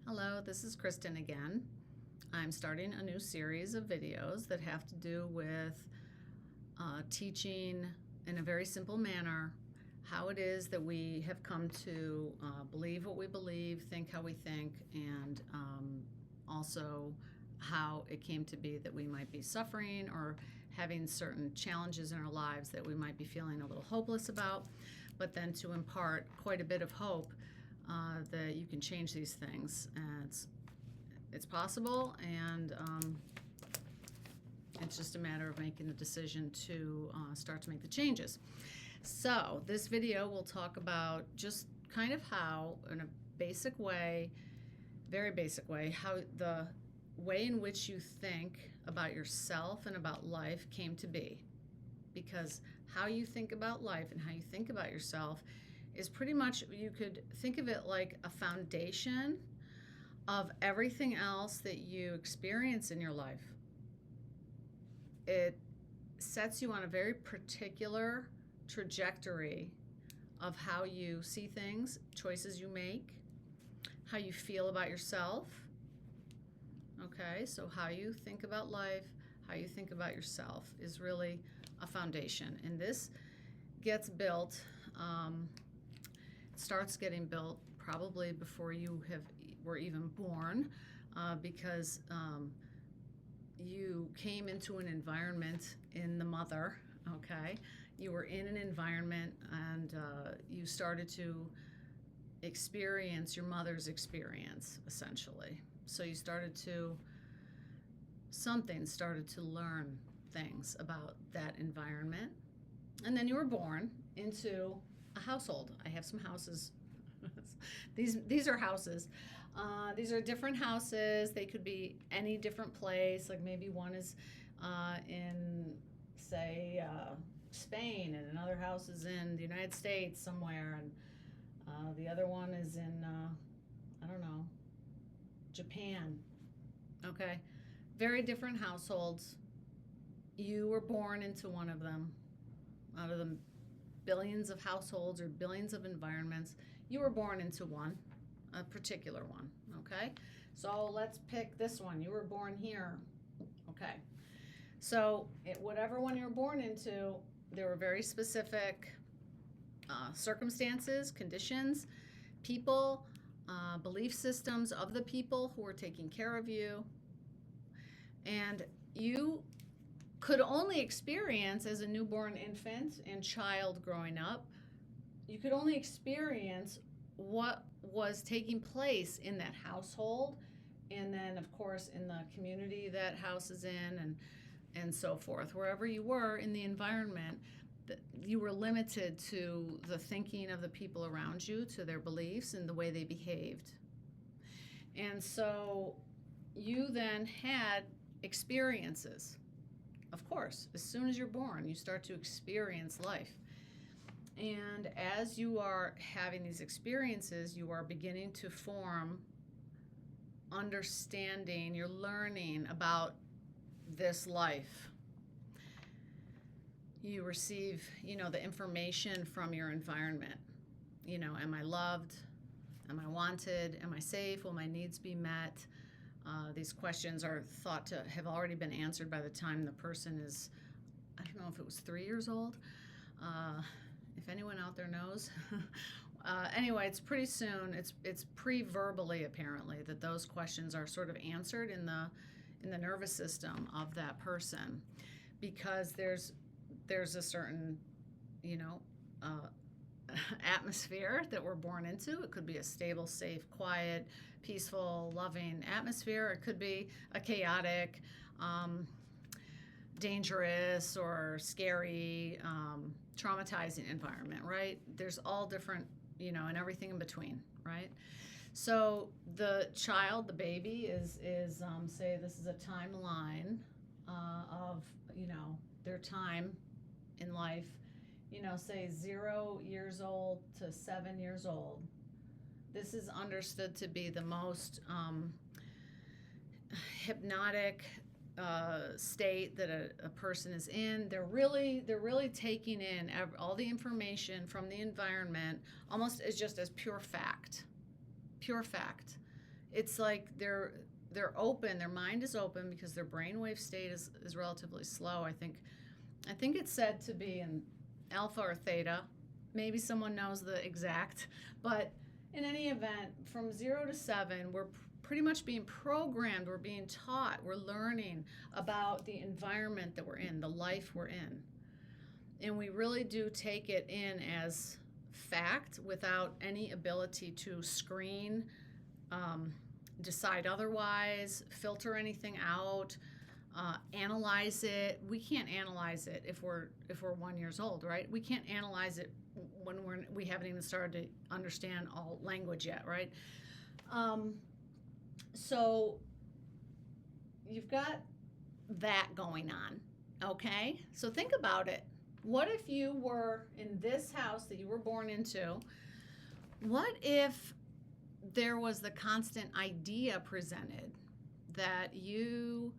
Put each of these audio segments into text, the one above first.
Hello, this is Kristen again. I'm starting a new series of videos that have to do with teaching in a very simple manner how it is that we have come to believe what we believe, think how we think, and also how it came to be that we might be suffering or having certain challenges in our lives that we might be feeling a little hopeless about, but then to impart quite a bit of hope that you can change these things. It's possible, and it's just a matter of making the decision to start to make the changes. So this video will talk about just kind of how, in a basic way, very basic way, how the way in which you think about yourself and about life came to be. Because how you think about life and how you think about yourself is pretty much, you could think of it like a foundation of everything else that you experience in your life. It sets you on a very particular trajectory of how you see things, choices you make, how you feel about yourself. Okay, so how you think about life, how you think about yourself is really a foundation. And this gets built, starts getting built probably before you were even born, because you came into an environment in the mother. Okay, you were in an environment, and you started to experience your mother's experience, essentially. So you something started to learn things about that environment, and then you were born into a household. I have some houses. These are houses. These are different houses. They could be any different place. Like maybe one is in, say, Spain, and another house is in the United States somewhere, and the other one is in, I don't know, Japan. Okay, very different households. You were born into one of them. Out of the billions of households or billions of environments, you were born into one, a particular one. Okay, so let's pick this one. You were born here. Okay, so whatever one you were born into, there were very specific circumstances, conditions, people, belief systems of the people who were taking care of you, and you could only experience, as a newborn infant and child growing up, you could only experience what was taking place in that household, and then of course in the community that house is in, and so forth. Wherever you were in the environment, you were limited to the thinking of the people around you, to their beliefs and the way they behaved. And so you then had experiences. Of course, as soon as you're born, you start to experience life. And as you are having these experiences, you are beginning to form understanding, you're learning about this life. You receive, the information from your environment. Am I loved? Am I wanted? Am I safe? Will my needs be met? These questions are thought to have already been answered by the time the person is, I don't know if it was 3 years old. If anyone out there knows. Anyway, it's pretty soon. It's pre-verbally, apparently, that those questions are sort of answered in the nervous system of that person, because there's a certain, atmosphere that we're born into. It could be a stable, safe, quiet, peaceful, loving atmosphere. It could be a chaotic, dangerous or scary, traumatizing environment, right? There's all different, and everything in between, right? So the child, the baby is say this is a timeline of, their time in life, say 0 years old to 7 years old. This is understood to be the most hypnotic state that a person is in. They're really taking in all the information from the environment almost as just as pure fact. it's like they're open, their mind is open because their brainwave state is relatively slow. I think it's said to be in alpha or theta. Maybe someone knows the exact, but in any event, from 0 to 7, we're pretty much being programmed, we're being taught, we're learning about the environment that we're in, the life we're in. And we really do take it in as fact without any ability to screen, decide otherwise, filter anything out, analyze it. We can't analyze it if we're 1 year old, right? We can't analyze it when we haven't even started to understand all language yet, right? So you've got that going on, okay? So think about it. What if you were in this house that you were born into? What if there was the constant idea presented that your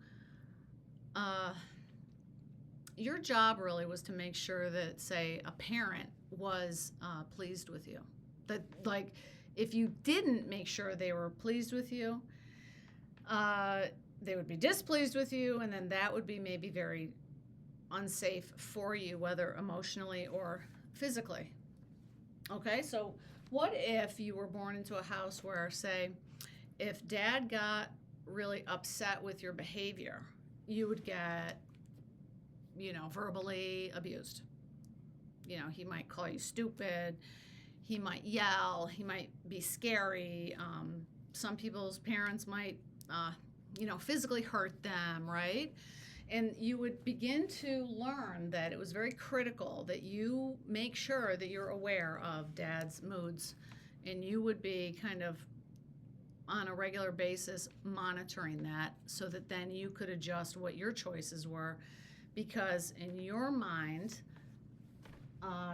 job really was to make sure that, say, a parent was pleased with you? That, like, if you didn't make sure they were pleased with you, they would be displeased with you, and then that would be maybe very unsafe for you, whether emotionally or physically. Okay, so what if you were born into a house where, say, if dad got really upset with your behavior, you would get, verbally abused. He might call you stupid, he might yell, he might be scary. Some people's parents might, physically hurt them, right? And you would begin to learn that it was very critical that you make sure that you're aware of dad's moods, and you would be kind of on a regular basis monitoring that so that then you could adjust what your choices were, because in your mind,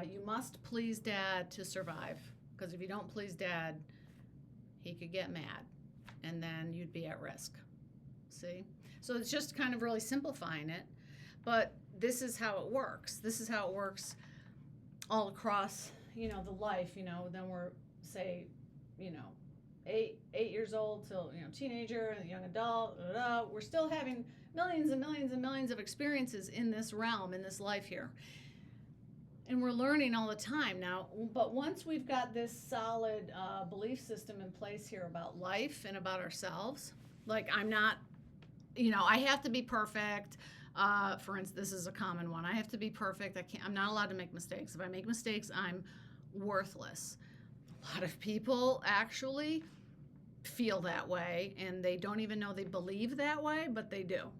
you must please dad to survive, because if you don't please dad, he could get mad and then you'd be at risk. See? So it's just kind of really simplifying it, but this is how it works. This is how it works all across, the life, then we're, say, 8 years old till, teenager and young adult, we're still having millions and millions and millions of experiences in this realm, in this life here. And we're learning all the time now, but once we've got this solid belief system in place here about life and about ourselves, like I'm not, I have to be perfect. For instance, this is a common one. I have to be perfect. I'm not allowed to make mistakes. If I make mistakes, I'm worthless. A lot of people actually feel that way, and they don't even know they believe that way, but they do,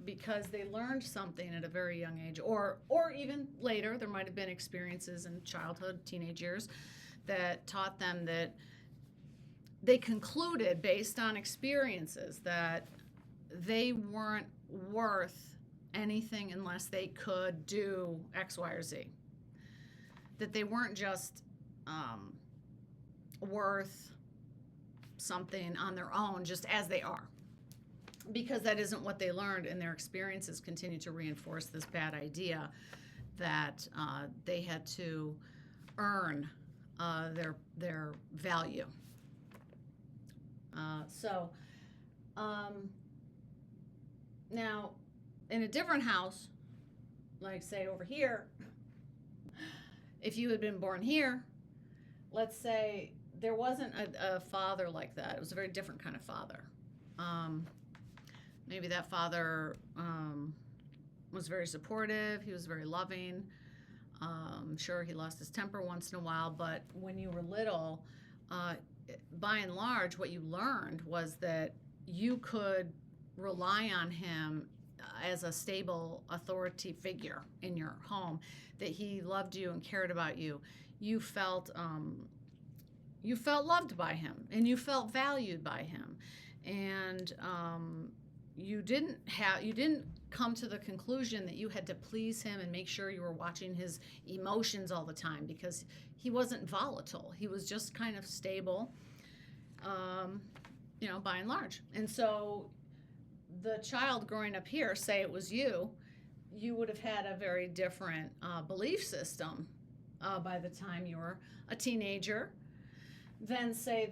because they learned something at a very young age, or even later. There might have been experiences in childhood, teenage years, that taught them that they concluded based on experiences that they weren't worth anything unless they could do X, Y, or Z. That they weren't just worth something on their own just as they are, because that isn't what they learned, and their experiences continue to reinforce this bad idea that they had to earn their value. Now, in a different house, like say over here, if you had been born here, let's say there wasn't a father like that. It was a very different kind of father. Maybe that father was very supportive. He was very loving. Sure, he lost his temper once in a while, but when you were little, by and large, what you learned was that you could rely on him as a stable authority figure in your home, that he loved you and cared about you. You felt loved by him, and you felt valued by him, and you didn't come to the conclusion that you had to please him and make sure you were watching his emotions all the time, because he wasn't volatile. He was just kind of stable, by and large. And so the child growing up here, say it was you would have had a very different belief system by the time you were a teenager than, say,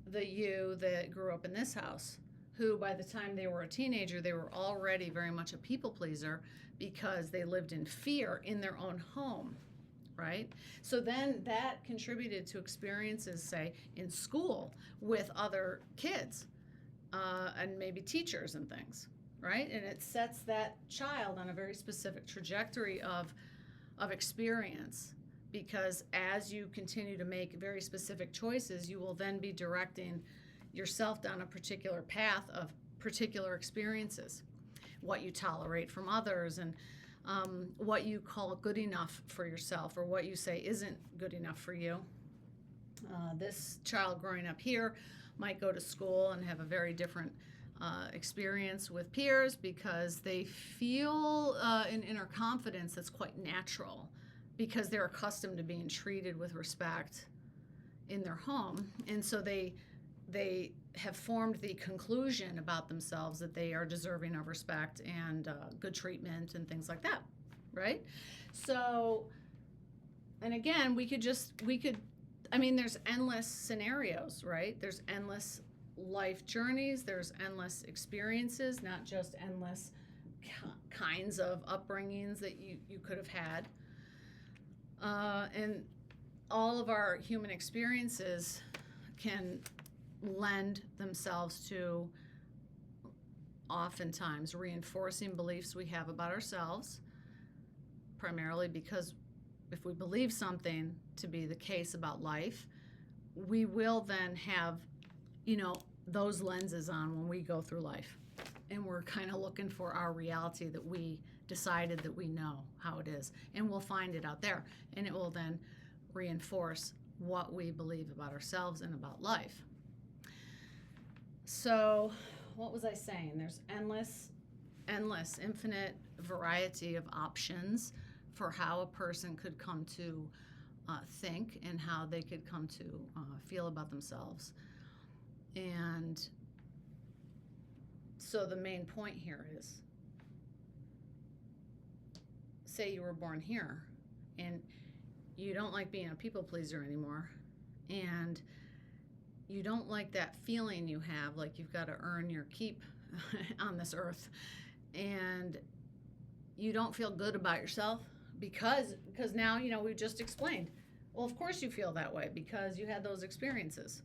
the you that grew up in this house, who by the time they were a teenager, they were already very much a people pleaser because they lived in fear in their own home, right? So then that contributed to experiences, say, in school with other kids and maybe teachers and things, right? And it sets that child on a very specific trajectory of experience, because as you continue to make very specific choices, you will then be directing yourself down a particular path of particular experiences, what you tolerate from others, and what you call good enough for yourself, or what you say isn't good enough for you. This child growing up here might go to school and have a very different experience with peers because they feel an inner confidence that's quite natural because they're accustomed to being treated with respect in their home. And so they have formed the conclusion about themselves that they are deserving of respect and good treatment and things like that, right? So, and again, there's endless scenarios, right? There's endless life journeys, there's endless experiences, not just endless kinds of upbringings that you could have had. And all of our human experiences can lend themselves to oftentimes reinforcing beliefs we have about ourselves, primarily because if we believe something to be the case about life, we will then have, those lenses on when we go through life. And we're kind of looking for our reality that we decided that we know how it is. And we'll find it out there. And it will then reinforce what we believe about ourselves and about life. So, what was I saying? There's endless, infinite variety of options for how a person could come to think and how they could come to feel about themselves. And so the main point here is, say you were born here and you don't like being a people pleaser anymore, and you don't like that feeling you have like you've got to earn your keep on this earth, and you don't feel good about yourself because now, we just explained, well, of course you feel that way because you had those experiences,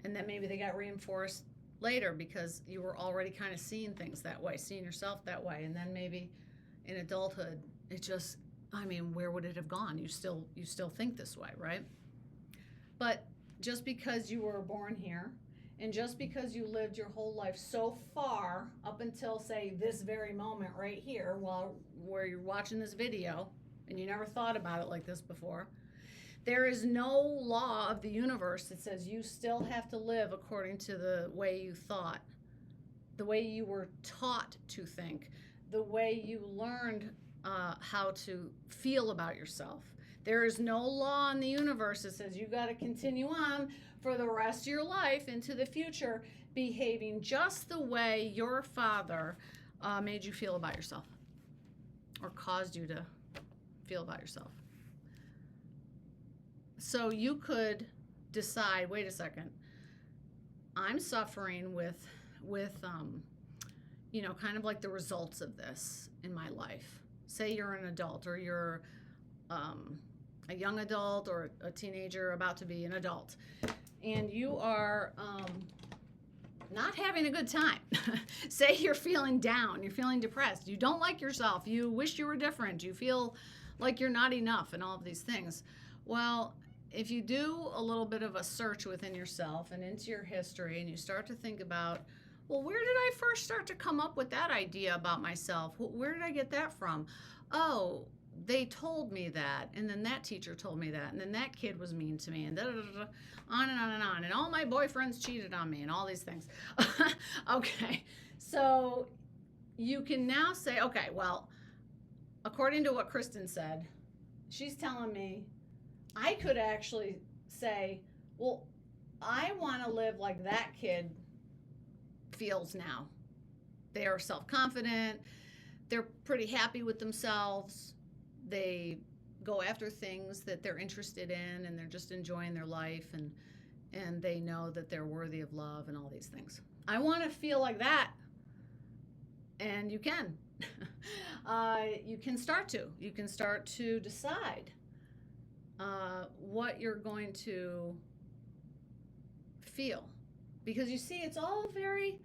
and then maybe they got reinforced later because you were already kind of seeing things that way, seeing yourself that way, and then maybe in adulthood it just, where would it have gone? You still think this way, right? But just because you were born here, and just because you lived your whole life so far up until, say, this very moment right here, where you're watching this video, and you never thought about it like this before, there is no law of the universe that says you still have to live according to the way you thought, the way you were taught to think, the way you learned how to feel about yourself. There is no law in the universe that says you got to continue on for the rest of your life into the future behaving just the way your father made you feel about yourself or caused you to feel about yourself. So you could decide, wait a second, I'm suffering with kind of like the results of this in my life. Say you're an adult, or you're a young adult or a teenager about to be an adult, and you are not having a good time. Say you're feeling down, you're feeling depressed, you don't like yourself, you wish you were different, you feel like you're not enough, and all of these things. Well, if you do a little bit of a search within yourself and into your history, and you start to think about, well, where did I first start to come up with that idea about myself? Where did I get that from? Oh, they told me that, and then that teacher told me that, and then that kid was mean to me, and on and on and on, and all my boyfriends cheated on me, and all these things. Okay, so you can now say, okay, well, according to what Kristen said, she's telling me I could actually say, well, I want to live like that kid feels now. They are self-confident, they're pretty happy with themselves, they go after things that they're interested in, and they're just enjoying their life, and and they know that they're worthy of love and all these things. I want to feel like that, and you can. You can start to. You can start to decide what you're going to feel, because you see, it's all very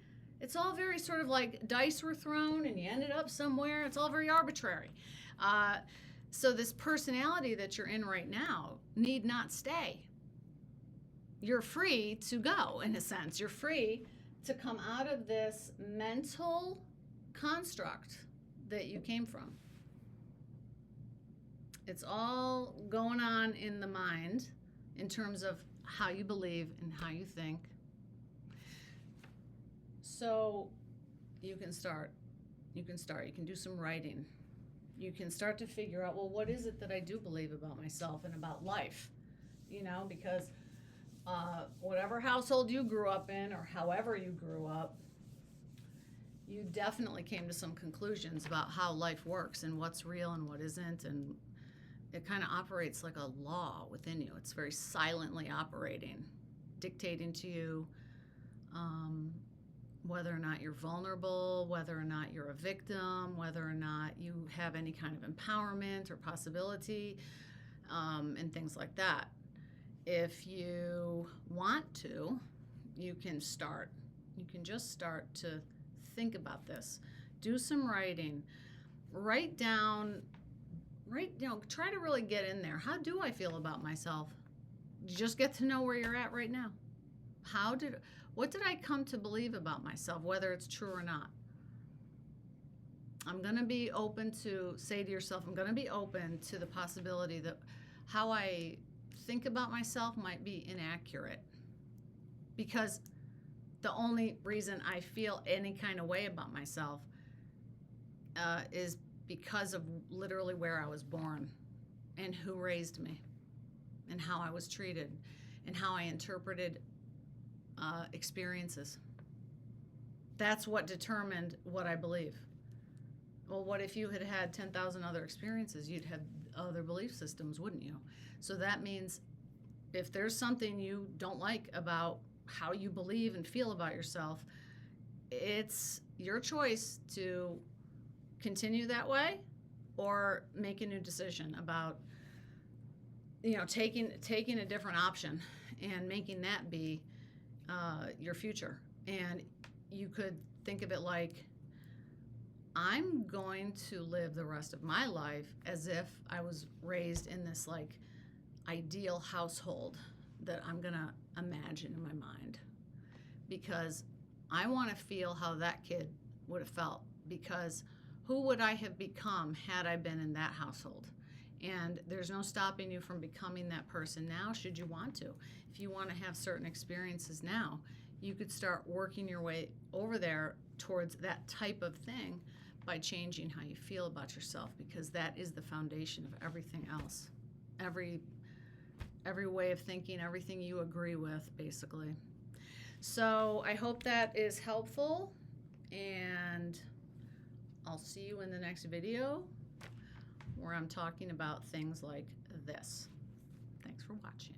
sort of like dice were thrown and you ended up somewhere. It's all very arbitrary. So this personality that you're in right now need not stay. You're free to go, in a sense. You're free to come out of this mental construct that you came from. It's all going on in the mind in terms of how you believe and how you think. So you can start. You can do some writing. You can start to figure out, well, what is it that I do believe about myself and about life? Because whatever household you grew up in, or however you grew up, you definitely came to some conclusions about how life works and what's real and what isn't, and it kind of operates like a law within you. It's very silently operating, dictating to you whether or not you're vulnerable, whether or not you're a victim, whether or not you have any kind of empowerment or possibility, and things like that. If you want to, you can start. You can just start to think about this. Do some writing. Write down, try to really get in there. How do I feel about myself? Just get to know where you're at right now. What did I come to believe about myself, whether it's true or not? I'm going to be open to, say to yourself, I'm going to be open to the possibility that how I think about myself might be inaccurate, because the only reason I feel any kind of way about myself is because of literally where I was born and who raised me and how I was treated and how I interpreted experiences. That's what determined what I believe. Well, what if you had had 10,000 other experiences? You'd have other belief systems, wouldn't you? So that means if there's something you don't like about how you believe and feel about yourself, it's your choice to continue that way or make a new decision about, taking a different option and making that be your future. And you could think of it like, I'm going to live the rest of my life as if I was raised in this like ideal household that I'm going to imagine in my mind, because I want to feel how that kid would have felt, because who would I have become had I been in that household? And there's no stopping you from becoming that person now, should you want to. If you want to have certain experiences now, you could start working your way over there towards that type of thing by changing how you feel about yourself, because that is the foundation of everything else. Every way of thinking, everything you agree with, basically. So I hope that is helpful, and I'll see you in the next video where I'm talking about things like this. Thanks for watching.